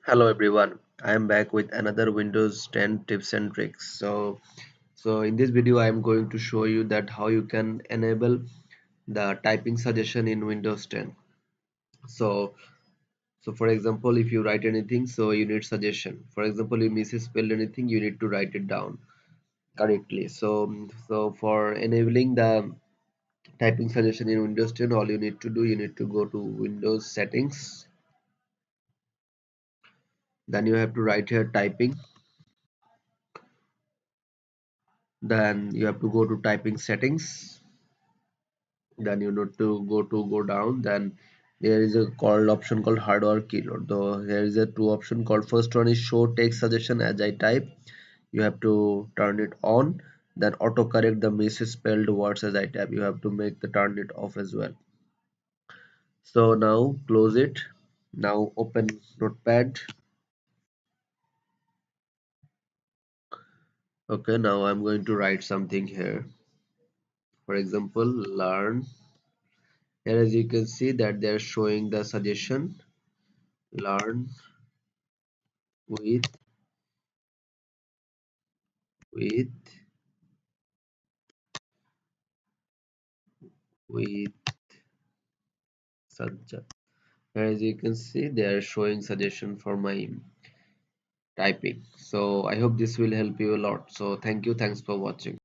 Hello everyone, I am back with another Windows 10 tips and tricks. So in this video I am going to show you that how you can enable the typing suggestion in Windows 10. So so for example, if you write anything, so you need suggestion. For example, you misspelled anything, you need to write it down correctly. So for enabling the typing suggestion in Windows 10, all you need to do, you need to go to Windows settings. Then you have to write here typing. Then you have to go to typing settings. Then you need to go down. Then there is a called option called hardware keyload. Though there is a two option called, first one is show text suggestion as I type. You have to turn it on. Then autocorrect the misspelled words as I type. You have to make the turn it off as well. So now close it. Now open notepad. Okay, now I'm going to write something here. For example, learn. Here as you can see that they're showing the suggestion. Learn with with with Sazzad. As you can see, they are showing suggestion for my typing. So I hope this will help you a lot. So thank you. Thanks for watching.